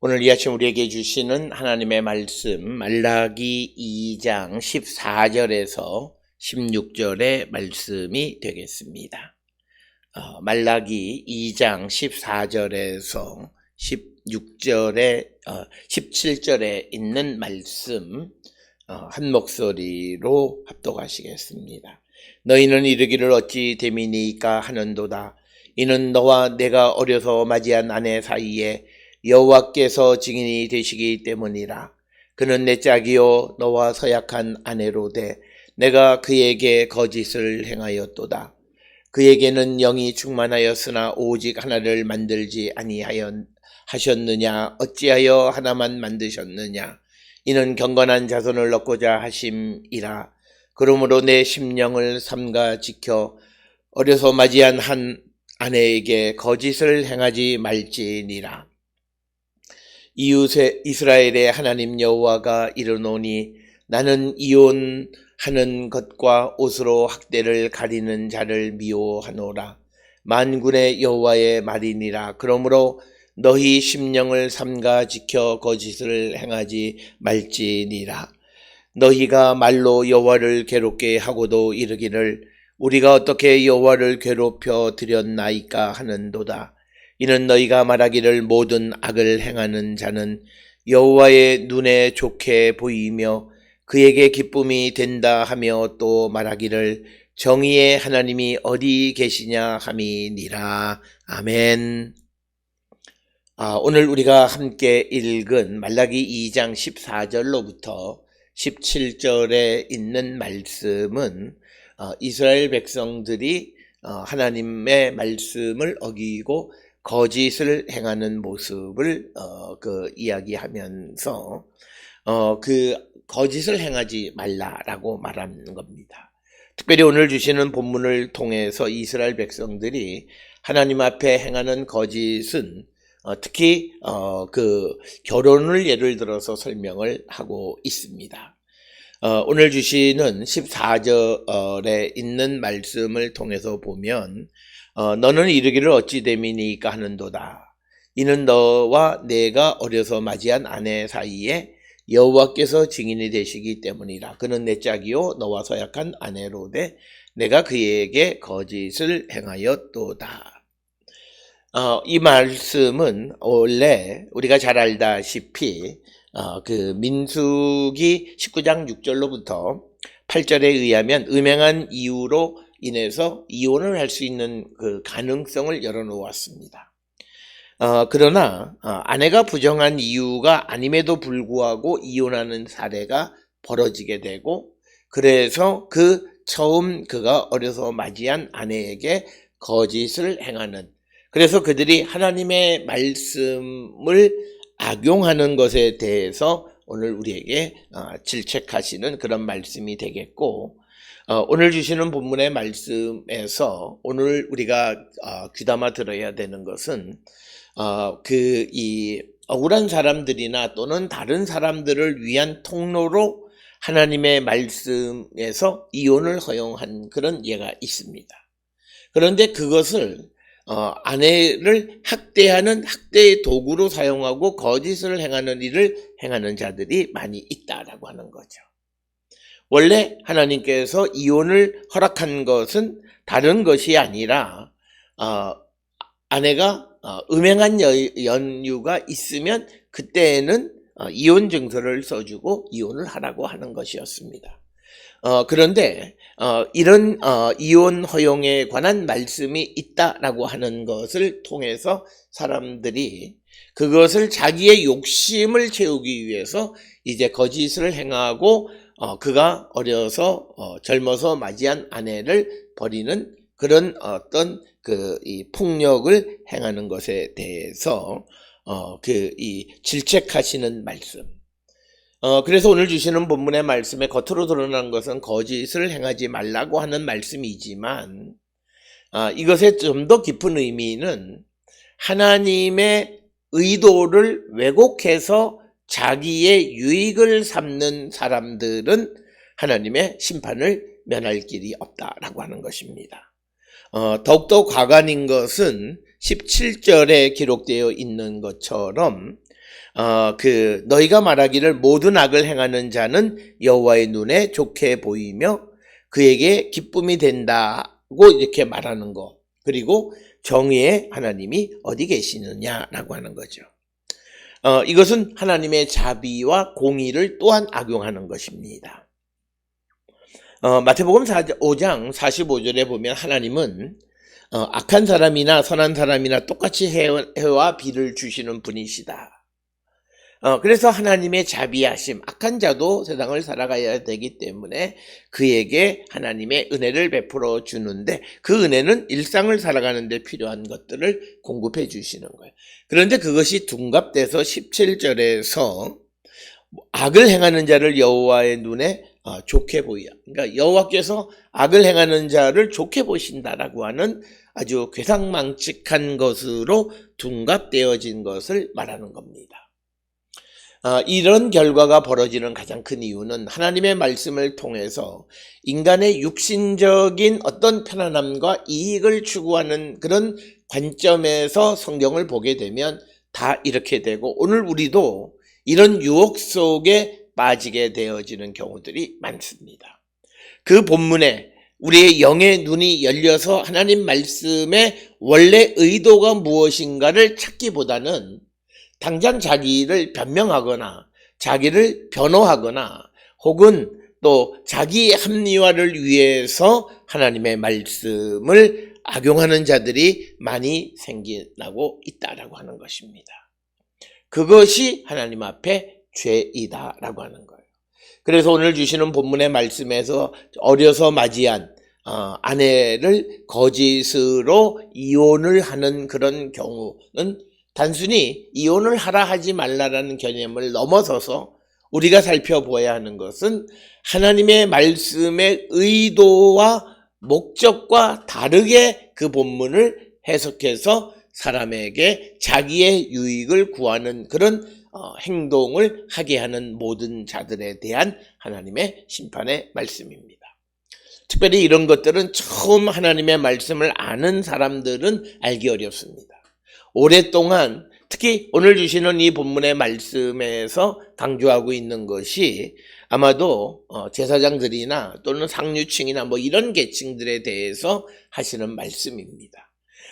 오늘 이 아침 우리에게 주시는 하나님의 말씀 말라기 2장 14절에서 16절의 말씀이 되겠습니다. 말라기 2장 14절에서 17절에 있는 말씀 한 목소리로 합독하시겠습니다. 너희는 이르기를 어찌 됨이니까 하는도다. 이는 너와 내가 어려서 맞이한 아내 사이에 여호와께서 증인이 되시기 때문이라. 그는 내 짝이요 너와 서약한 아내로되 내가 그에게 거짓을 행하였도다. 그에게는 영이 충만하였으나 오직 하나를 만들지 아니하셨느냐? 어찌하여 하나만 만드셨느냐? 이는 경건한 자손을 얻고자 하심이라. 그러므로 내 심령을 삼가 지켜 어려서 맞이한 한 아내에게 거짓을 행하지 말지니라. 이웃의 이스라엘의 하나님 여호와가 이르노니 나는 이혼하는 것과 옷으로 학대를 가리는 자를 미워하노라. 만군의 여호와의 말이니라. 그러므로 너희 심령을 삼가 지켜 거짓을 행하지 말지니라. 너희가 말로 여호와를 괴롭게 하고도 이르기를 우리가 어떻게 여호와를 괴롭혀 드렸나이까 하는도다. 이는 너희가 말하기를 모든 악을 행하는 자는 여호와의 눈에 좋게 보이며 그에게 기쁨이 된다 하며 또 말하기를 정의의 하나님이 어디 계시냐 함이니라. 아멘. 오늘 우리가 함께 읽은 말라기 2장 14절로부터 17절에 있는 말씀은 이스라엘 백성들이 하나님의 말씀을 어기고 거짓을 행하는 모습을 이야기하면서 그 거짓을 행하지 말라라고 말하는 겁니다. 특별히 오늘 주시는 본문을 통해서 이스라엘 백성들이 하나님 앞에 행하는 거짓은 특히 그 결혼을 예를 들어서 설명을 하고 있습니다. 오늘 주시는 14절에 있는 말씀을 통해서 보면 너는 이르기를 어찌 됨이니까 하는도다. 이는 너와 내가 어려서 맞이한 아내 사이에 여호와께서 증인이 되시기 때문이라. 그는 내 짝이요 너와 서약한 아내로되 내가 그에게 거짓을 행하였도다. 이 말씀은 원래 우리가 잘 알다시피 그 민수기 19장 6절로부터 8절에 의하면 음행한 이유로 인해서 이혼을 할 수 있는 그 가능성을 열어놓았습니다. 그러나 아내가 부정한 이유가 아님에도 불구하고 이혼하는 사례가 벌어지게 되고, 그래서 처음 그가 어려서 맞이한 아내에게 거짓을 행하는, 그래서 그들이 하나님의 말씀을 악용하는 것에 대해서 오늘 우리에게 질책하시는 그런 말씀이 되겠고, 오늘 주시는 본문의 말씀에서 오늘 우리가 귀담아 들어야 되는 것은 이 억울한 사람들이나 또는 다른 사람들을 위한 통로로 하나님의 말씀에서 이혼을 허용한 그런 예가 있습니다. 그런데 그것을 아내를 학대하는 학대의 도구로 사용하고 거짓을 행하는 일을 행하는 자들이 많이 있다라고 하는 거죠. 원래 하나님께서 이혼을 허락한 것은 다른 것이 아니라 아내가 음행한 연유가 있으면 그때는 이혼 증서를 써주고 이혼을 하라고 하는 것이었습니다. 그런데 이런 이혼 허용에 관한 말씀이 있다라고 하는 것을 통해서 사람들이 그것을 자기의 욕심을 채우기 위해서 이제 거짓을 행하고 그가 어려서 젊어서 맞이한 아내를 버리는 그런 어떤 이 폭력을 행하는 것에 대해서 이 질책하시는 말씀. 그래서 오늘 주시는 본문의 말씀에 겉으로 드러난 것은 거짓을 행하지 말라고 하는 말씀이지만 이것의 좀 더 깊은 의미는 하나님의 의도를 왜곡해서 자기의 유익을 삼는 사람들은 하나님의 심판을 면할 길이 없다라고 하는 것입니다. 더욱더 과관인 것은 17절에 기록되어 있는 것처럼 너희가 말하기를 모든 악을 행하는 자는 여호와의 눈에 좋게 보이며 그에게 기쁨이 된다고 이렇게 말하는 거. 그리고 정의의 하나님이 어디 계시느냐라고 하는 거죠. 이것은 하나님의 자비와 공의를 또한 악용하는 것입니다. 마태복음 5장 45절에 보면 하나님은 악한 사람이나 선한 사람이나 똑같이 해와 비를 주시는 분이시다. 그래서 하나님의 자비하심, 악한 자도 세상을 살아가야 되기 때문에 그에게 하나님의 은혜를 베풀어 주는데 그 은혜는 일상을 살아가는 데 필요한 것들을 공급해 주시는 거예요. 그런데 그것이 둔갑돼서 17절에서 악을 행하는 자를 여호와의 눈에 좋게 보여. 그러니까 여호와께서 악을 행하는 자를 좋게 보신다라고 하는 아주 괴상망측한 것으로 둔갑되어진 것을 말하는 겁니다. 이런 결과가 벌어지는 가장 큰 이유는 하나님의 말씀을 통해서 인간의 육신적인 어떤 편안함과 이익을 추구하는 그런 관점에서 성경을 보게 되면 다 이렇게 되고 오늘 우리도 이런 유혹 속에 빠지게 되어지는 경우들이 많습니다. 그 본문에 우리의 영의 눈이 열려서 하나님 말씀의 원래 의도가 무엇인가를 찾기보다는 당장 자기를 변명하거나 자기를 변호하거나 혹은 또 자기 합리화를 위해서 하나님의 말씀을 악용하는 자들이 많이 생겨나고 있다라고 하는 것입니다. 그것이 하나님 앞에 죄이다라고 하는 거예요. 그래서 오늘 주시는 본문의 말씀에서 어려서 맞이한 아내를 거짓으로 이혼을 하는 그런 경우는 단순히 이혼을 하라 하지 말라라는 개념을 넘어서서 우리가 살펴보아야 하는 것은 하나님의 말씀의 의도와 목적과 다르게 그 본문을 해석해서 사람에게 자기의 유익을 구하는 그런 행동을 하게 하는 모든 자들에 대한 하나님의 심판의 말씀입니다. 특별히 이런 것들은 처음 하나님의 말씀을 아는 사람들은 알기 어렵습니다. 오랫동안 특히 오늘 주시는 이 본문의 말씀에서 강조하고 있는 것이 아마도 제사장들이나 또는 상류층이나 뭐 이런 계층들에 대해서 하시는 말씀입니다.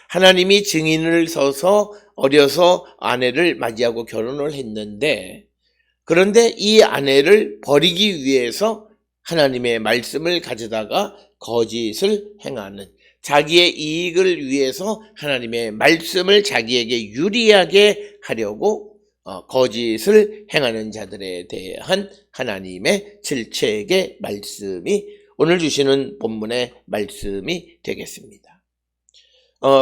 하나님이 증인을 서서 어려서 아내를 맞이하고 결혼을 했는데 그런데 이 아내를 버리기 위해서 하나님의 말씀을 가져다가 거짓을 행하는 자기의 이익을 위해서 하나님의 말씀을 자기에게 유리하게 하려고 거짓을 행하는 자들에 대한 하나님의 질책의 말씀이 오늘 주시는 본문의 말씀이 되겠습니다.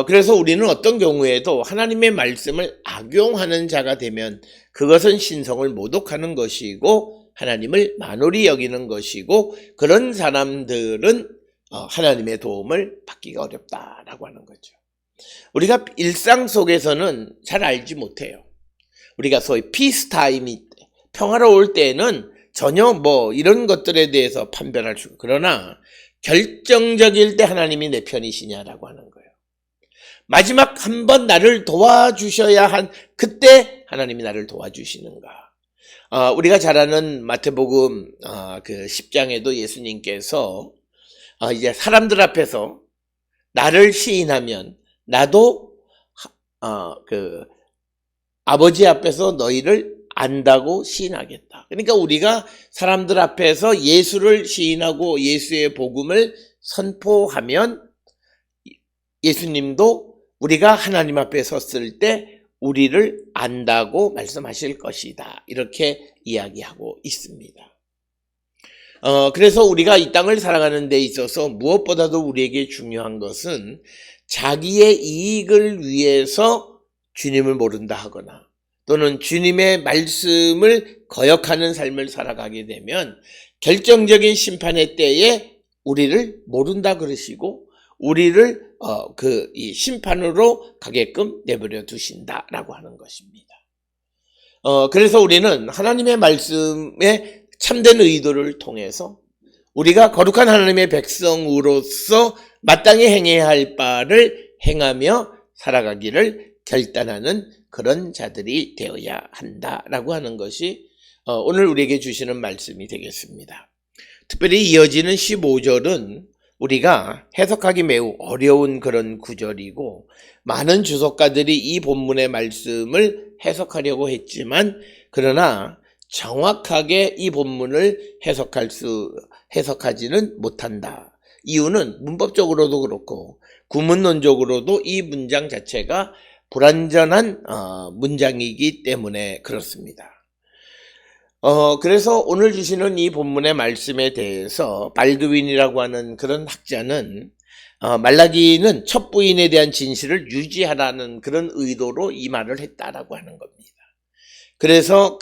그래서 우리는 어떤 경우에도 하나님의 말씀을 악용하는 자가 되면 그것은 신성을 모독하는 것이고 하나님을 만홀히 여기는 것이고 그런 사람들은 하나님의 도움을 받기가 어렵다라고 하는 거죠. 우리가 일상 속에서는 잘 알지 못해요. 우리가 소위 피스타임이 평화로울 때는 전혀 뭐 이런 것들에 대해서 판별할 수, 그러나 결정적일 때 하나님이 내 편이시냐라고 하는 거예요. 마지막 한 번 나를 도와주셔야 한 그때 하나님이 나를 도와주시는가. 우리가 잘 아는 마태복음 그 10장에도 예수님께서 이제 사람들 앞에서 나를 시인하면 나도 아버지 앞에서 너희를 안다고 시인하겠다. 그러니까 우리가 사람들 앞에서 예수를 시인하고 예수의 복음을 선포하면 예수님도 우리가 하나님 앞에 섰을 때 우리를 안다고 말씀하실 것이다. 이렇게 이야기하고 있습니다. 그래서 우리가 이 땅을 살아가는 데 있어서 무엇보다도 우리에게 중요한 것은 자기의 이익을 위해서 주님을 모른다 하거나 또는 주님의 말씀을 거역하는 삶을 살아가게 되면 결정적인 심판의 때에 우리를 모른다 그러시고 우리를 이 심판으로 가게끔 내버려 두신다라고 하는 것입니다. 그래서 우리는 하나님의 말씀의 참된 의도를 통해서 우리가 거룩한 하나님의 백성으로서 마땅히 행해야 할 바를 행하며 살아가기를 결단하는 그런 자들이 되어야 한다라고 하는 것이 오늘 우리에게 주시는 말씀이 되겠습니다. 특별히 이어지는 15절은 우리가 해석하기 매우 어려운 그런 구절이고 많은 주석가들이 이 본문의 말씀을 해석하려고 했지만 그러나 정확하게 이 본문을 해석하지는 못한다. 이유는 문법적으로도 그렇고 구문론적으로도 이 문장 자체가 불완전한 문장이기 때문에 그렇습니다. 그래서 오늘 주시는 이 본문의 말씀에 대해서 발드윈이라고 하는 그런 학자는 말라기는 첫 부인에 대한 진실을 유지하라는 그런 의도로 이 말을 했다라고 하는 겁니다. 그래서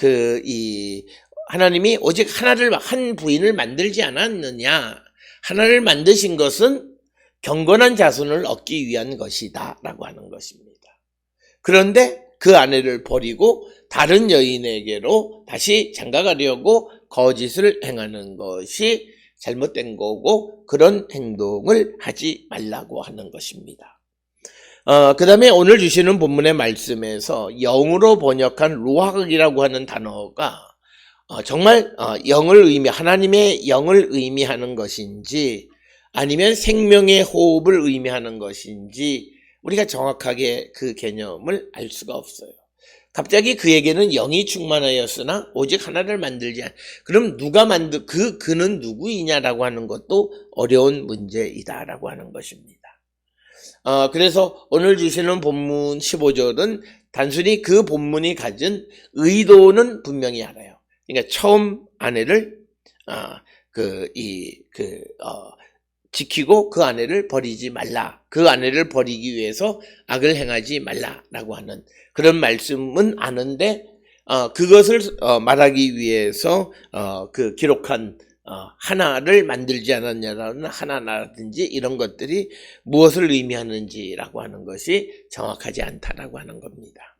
하나님이 오직 한 부인을 만들지 않았느냐, 하나를 만드신 것은 경건한 자손을 얻기 위한 것이다 라고 하는 것입니다. 그런데 그 아내를 버리고 다른 여인에게로 다시 장가가려고 거짓을 행하는 것이 잘못된 거고 그런 행동을 하지 말라고 하는 것입니다. 그 다음에 오늘 주시는 본문의 말씀에서 영으로 번역한 루하극이라고 하는 단어가 정말 하나님의 영을 의미하는 것인지 아니면 생명의 호흡을 의미하는 것인지 우리가 정확하게 그 개념을 알 수가 없어요. 갑자기 그에게는 영이 충만하였으나 오직 하나를 만들지 그럼 그는 누구이냐라고 하는 것도 어려운 문제이다라고 하는 것입니다. 그래서 오늘 주시는 본문 15절은 단순히 그 본문이 가진 의도는 분명히 알아요. 그러니까 처음 아내를 지키고 그 아내를 버리지 말라. 그 아내를 버리기 위해서 악을 행하지 말라라고 하는 그런 말씀은 아는데 그것을 말하기 위해서 기록한 하나를 만들지 않았냐라는 하나라든지 이런 것들이 무엇을 의미하는지라고 하는 것이 정확하지 않다라고 하는 겁니다.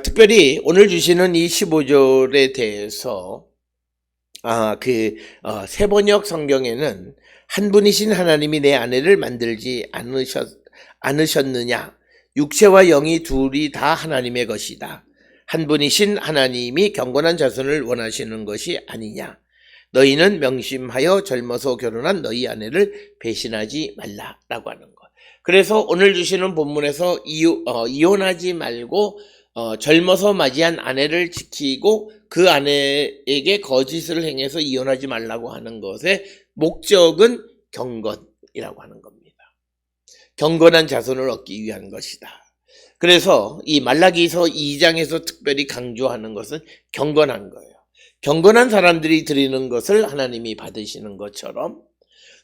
특별히 오늘 주시는 이 15절에 대해서 세번역 성경에는 한 분이신 하나님이 내 아내를 만들지 않으셨느냐? 육체와 영이 둘이 다 하나님의 것이다. 한 분이신 하나님이 경건한 자손을 원하시는 것이 아니냐? 너희는 명심하여 젊어서 결혼한 너희 아내를 배신하지 말라라고 하는 것. 그래서 오늘 주시는 본문에서 이혼하지 말고 젊어서 맞이한 아내를 지키고 그 아내에게 거짓을 행해서 이혼하지 말라고 하는 것의 목적은 경건이라고 하는 겁니다. 경건한 자손을 얻기 위한 것이다. 그래서 이 말라기서 2장에서 특별히 강조하는 것은 경건한 거예요. 경건한 사람들이 드리는 것을 하나님이 받으시는 것처럼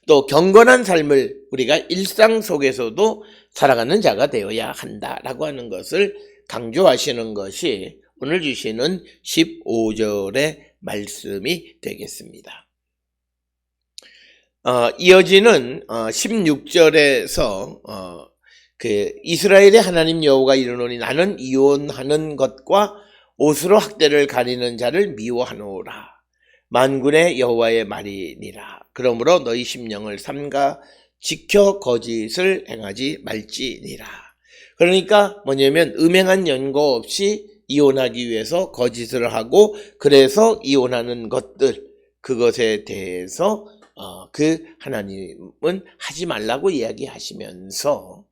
또 경건한 삶을 우리가 일상 속에서도 살아가는 자가 되어야 한다라고 하는 것을 강조하시는 것이 오늘 주시는 15절의 말씀이 되겠습니다. 이어지는 16절에서 이스라엘의 하나님 여호와가 이르노니 나는 이혼하는 것과 옷으로 학대를 가리는 자를 미워하노라. 만군의 여호와의 말이니라. 그러므로 너희 심령을 삼가 지켜 거짓을 행하지 말지니라. 그러니까 뭐냐면 음행한 연고 없이 이혼하기 위해서 거짓을 하고 그래서 이혼하는 것들 그것에 대해서 하나님은 하지 말라고 이야기하시면서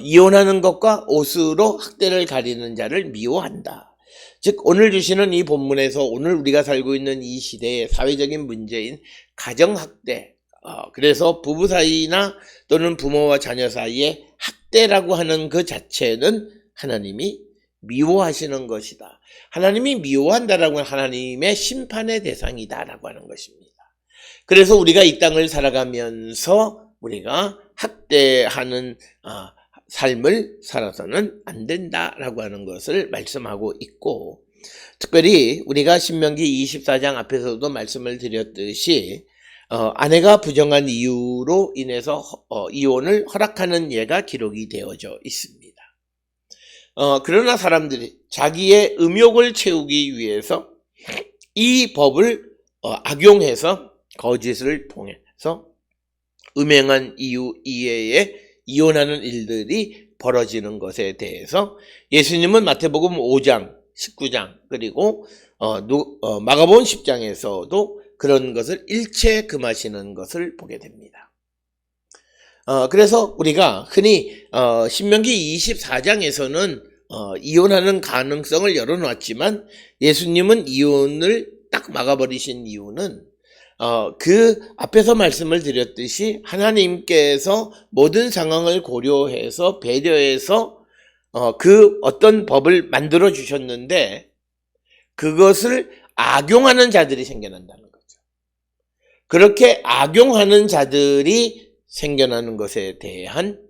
이혼하는 것과 옷으로 학대를 가리는 자를 미워한다. 즉 오늘 주시는 이 본문에서 오늘 우리가 살고 있는 이 시대의 사회적인 문제인 가정학대 그래서 부부 사이나 또는 부모와 자녀 사이에 학대라고 하는 그 자체는 하나님이 미워하시는 것이다. 하나님이 미워한다라고 하는 하나님의 심판의 대상이다라고 하는 것입니다. 그래서 우리가 이 땅을 살아가면서 우리가 학대하는 삶을 살아서는 안 된다라고 하는 것을 말씀하고 있고 특별히 우리가 신명기 24장 앞에서도 말씀을 드렸듯이 아내가 부정한 이유로 인해서 이혼을 허락하는 예가 기록이 되어져 있습니다. 그러나 사람들이 자기의 음욕을 채우기 위해서 이 법을 악용해서 거짓을 통해서 음행한 이유 이외에 이혼하는 일들이 벌어지는 것에 대해서 예수님은 마태복음 5장, 19장 그리고 마가복음 10장에서도 그런 것을 일체 금하시는 것을 보게 됩니다. 그래서 우리가 흔히 신명기 24장에서는 이혼하는 가능성을 열어놨지만 예수님은 이혼을 딱 막아버리신 이유는 그 앞에서 말씀을 드렸듯이 하나님께서 모든 상황을 고려해서 배려해서 그 어떤 법을 만들어 주셨는데 그것을 악용하는 자들이 생겨난다는 거죠. 그렇게 악용하는 자들이 생겨나는 것에 대한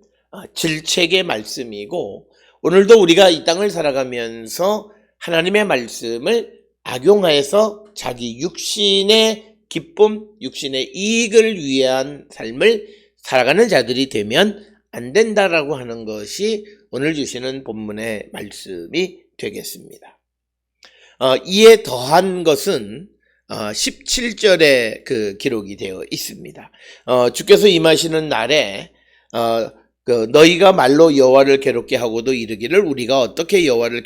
질책의 말씀이고, 오늘도 우리가 이 땅을 살아가면서 하나님의 말씀을 악용해서 자기 육신의 기쁨, 육신의 이익을 위한 삶을 살아가는 자들이 되면 안 된다라고 하는 것이 오늘 주시는 본문의 말씀이 되겠습니다. 이에 더한 것은 17절에 그 기록이 되어 있습니다. 주께서 임하시는 날에 너희가 말로 여호와를 괴롭게 하고도 이르기를 우리가 어떻게 여호와를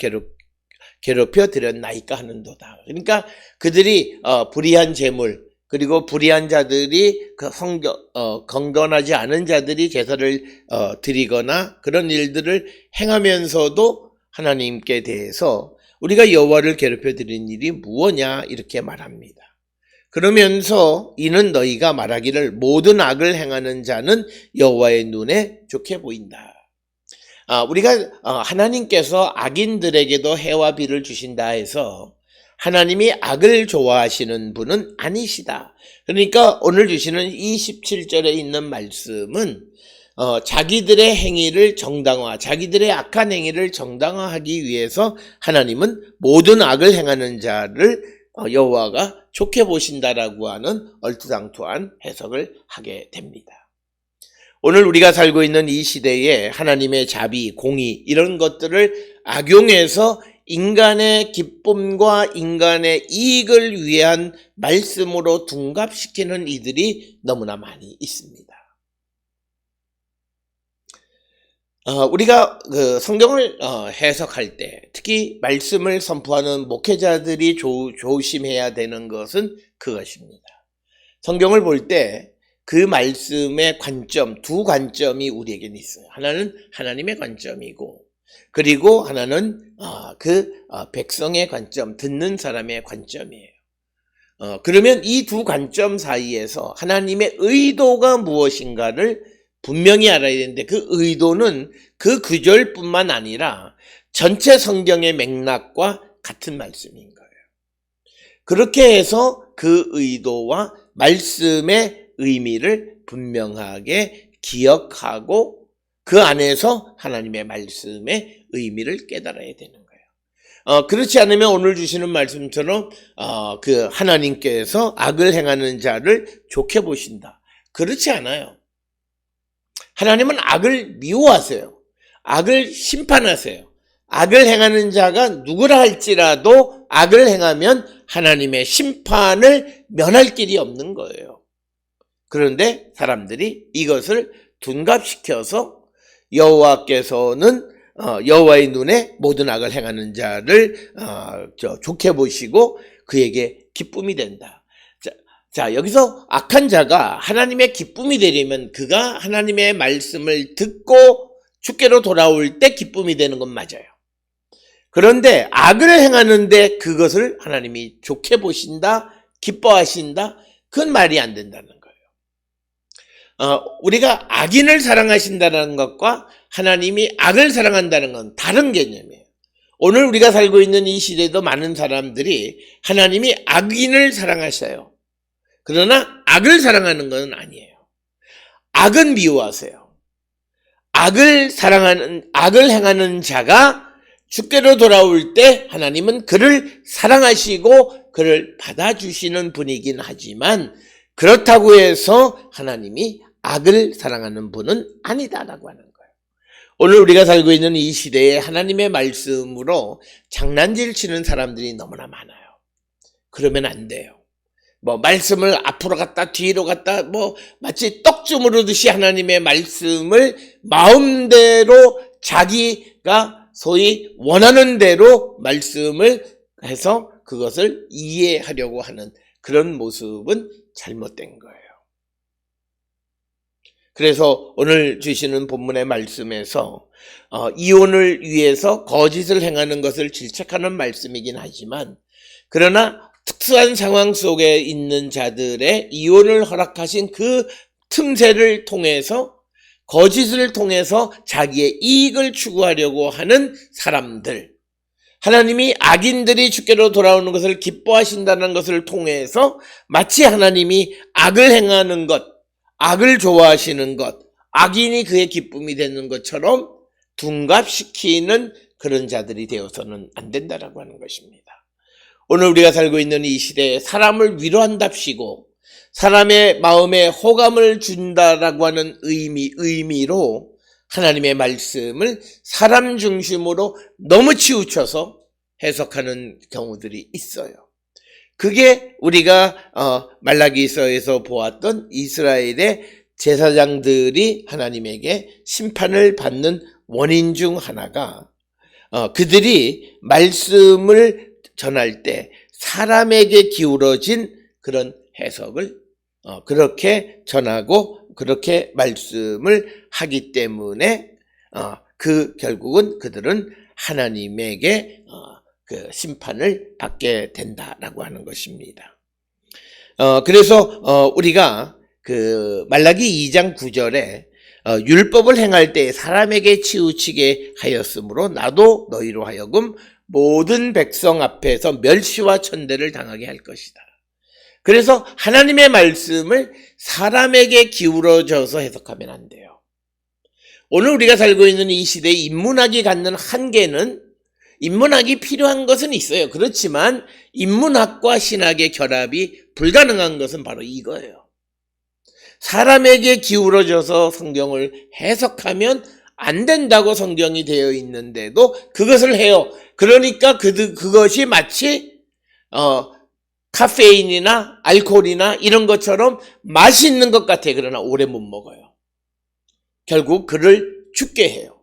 괴롭혀 드렸나이까 하는도다. 그러니까 그들이 불의한 재물, 그리고 불의한 자들이 경건하지 않은 자들이 제사를 드리거나 그런 일들을 행하면서도 하나님께 대해서 우리가 여호와를 괴롭혀 드린 일이 무엇냐 이렇게 말합니다. 그러면서 이는 너희가 말하기를 모든 악을 행하는 자는 여호와의 눈에 좋게 보인다. 우리가 하나님께서 악인들에게도 해와 비를 주신다 해서 하나님이 악을 좋아하시는 분은 아니시다. 그러니까 오늘 주시는 이 17절에 있는 말씀은 자기들의 행위를 자기들의 악한 행위를 정당화하기 위해서 하나님은 모든 악을 행하는 자를 여호와가 좋게 보신다라고 하는 얼토당토한 해석을 하게 됩니다. 오늘 우리가 살고 있는 이 시대에 하나님의 자비, 공의 이런 것들을 악용해서 인간의 기쁨과 인간의 이익을 위한 말씀으로 둔갑시키는 이들이 너무나 많이 있습니다. 우리가 그 성경을 해석할 때 특히 말씀을 선포하는 목회자들이 조심해야 되는 것은 그것입니다. 성경을 볼 때 그 말씀의 관점, 두 관점이 우리에게는 있어요. 하나는 하나님의 관점이고, 그리고 하나는 백성의 관점, 듣는 사람의 관점이에요. 그러면 이 두 관점 사이에서 하나님의 의도가 무엇인가를 분명히 알아야 되는데, 그 의도는 그 구절뿐만 아니라 전체 성경의 맥락과 같은 말씀인 거예요. 그렇게 해서 그 의도와 말씀의 의미를 분명하게 기억하고 그 안에서 하나님의 말씀의 의미를 깨달아야 되는 거예요. 그렇지 않으면 오늘 주시는 말씀처럼 그 하나님께서 악을 행하는 자를 좋게 보신다. 그렇지 않아요. 하나님은 악을 미워하세요. 악을 심판하세요. 악을 행하는 자가 누구라 할지라도 악을 행하면 하나님의 심판을 면할 길이 없는 거예요. 그런데 사람들이 이것을 둔갑시켜서 여호와께서는 여호와의 눈에 모든 악을 행하는 자를 좋게 보시고 그에게 기쁨이 된다. 자, 여기서 악한 자가 하나님의 기쁨이 되려면 그가 하나님의 말씀을 듣고 주께로 돌아올 때 기쁨이 되는 건 맞아요. 그런데 악을 행하는데 그것을 하나님이 좋게 보신다, 기뻐하신다, 그건 말이 안 된다는 거예요. 우리가 악인을 사랑하신다는 것과 하나님이 악을 사랑한다는 건 다른 개념이에요. 오늘 우리가 살고 있는 이 시대도 많은 사람들이 하나님이 악인을 사랑하셔요. 그러나 악을 사랑하는 건 아니에요. 악은 미워하세요. 악을 행하는 자가 주께로 돌아올 때 하나님은 그를 사랑하시고 그를 받아주시는 분이긴 하지만 그렇다고 해서 하나님이 악을 사랑하는 분은 아니다라고 하는 거예요. 오늘 우리가 살고 있는 이 시대에 하나님의 말씀으로 장난질 치는 사람들이 너무나 많아요. 그러면 안 돼요. 말씀을 앞으로 갔다 뒤로 갔다 마치 떡 주무르듯이 하나님의 말씀을 마음대로 자기가 소위 원하는 대로 말씀을 해서 그것을 이해하려고 하는 그런 모습은 잘못된 거예요. 그래서 오늘 주시는 본문의 말씀에서 이혼을 위해서 거짓을 행하는 것을 질책하는 말씀이긴 하지만, 그러나 특수한 상황 속에 있는 자들의 이혼을 허락하신 그 틈새를 통해서, 거짓을 통해서 자기의 이익을 추구하려고 하는 사람들, 하나님이 악인들이 주께로 돌아오는 것을 기뻐하신다는 것을 통해서 마치 하나님이 악을 행하는 것, 악을 좋아하시는 것, 악인이 그의 기쁨이 되는 것처럼 둔갑시키는 그런 자들이 되어서는 안 된다라고 하는 것입니다. 오늘 우리가 살고 있는 이 시대에 사람을 위로한답시고 사람의 마음에 호감을 준다라고 하는 의미로 하나님의 말씀을 사람 중심으로 너무 치우쳐서 해석하는 경우들이 있어요. 그게 우리가 말라기서에서 보았던 이스라엘의 제사장들이 하나님에게 심판을 받는 원인 중 하나가, 그들이 말씀을 전할 때 사람에게 기울어진 그런 해석을 그렇게 전하고 그렇게 말씀을 하기 때문에 그 결국은 그들은 하나님에게 그 심판을 받게 된다라고 하는 것입니다. 그래서 우리가 그 말라기 2장 9절에 율법을 행할 때 사람에게 치우치게 하였으므로 나도 너희로 하여금 모든 백성 앞에서 멸시와 천대를 당하게 할 것이다. 그래서 하나님의 말씀을 사람에게 기울어져서 해석하면 안 돼요. 오늘 우리가 살고 있는 이 시대에 인문학이 갖는 한계는, 인문학이 필요한 것은 있어요. 그렇지만 인문학과 신학의 결합이 불가능한 것은 바로 이거예요. 사람에게 기울어져서 성경을 해석하면 안 된다고 성경이 되어 있는데도 그것을 해요. 그러니까 그것이 마치 카페인이나 알코올이나 이런 것처럼 맛있는 것 같아요. 그러나 오래 못 먹어요. 결국 그를 죽게 해요.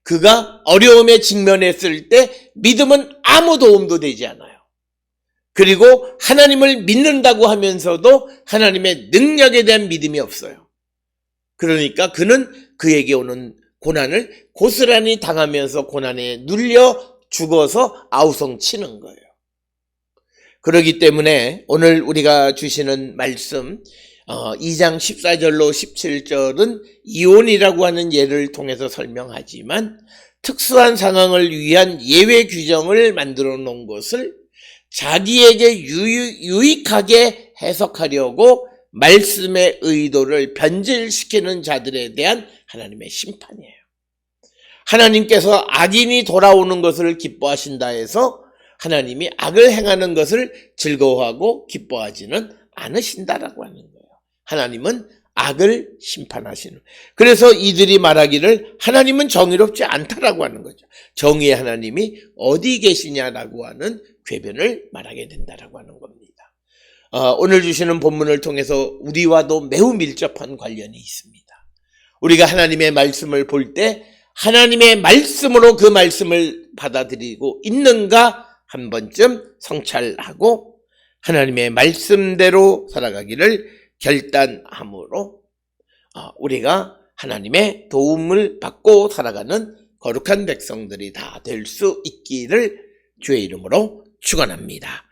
그가 어려움에 직면했을 때 믿음은 아무 도움도 되지 않아요. 그리고 하나님을 믿는다고 하면서도 하나님의 능력에 대한 믿음이 없어요. 그러니까 그는 그에게 오는 고난을 고스란히 당하면서 고난에 눌려 죽어서 아우성치는 거예요. 그렇기 때문에 오늘 우리가 주시는 말씀 2장 14절로 17절은 이혼이라고 하는 예를 통해서 설명하지만 특수한 상황을 위한 예외 규정을 만들어 놓은 것을 자기에게 유익하게 해석하려고 말씀의 의도를 변질시키는 자들에 대한 하나님의 심판이에요. 하나님께서 악인이 돌아오는 것을 기뻐하신다 해서 하나님이 악을 행하는 것을 즐거워하고 기뻐하지는 않으신다라고 하는 거예요. 하나님은 악을 심판하시는. 그래서 이들이 말하기를 하나님은 정의롭지 않다라고 하는 거죠. 정의의 하나님이 어디 계시냐라고 하는 궤변을 말하게 된다라고 하는 겁니다. 오늘 주시는 본문을 통해서 우리와도 매우 밀접한 관련이 있습니다. 우리가 하나님의 말씀을 볼 때 하나님의 말씀으로 그 말씀을 받아들이고 있는가 한 번쯤 성찰하고 하나님의 말씀대로 살아가기를 결단함으로 우리가 하나님의 도움을 받고 살아가는 거룩한 백성들이 다 될 수 있기를 주의 이름으로 축원합니다.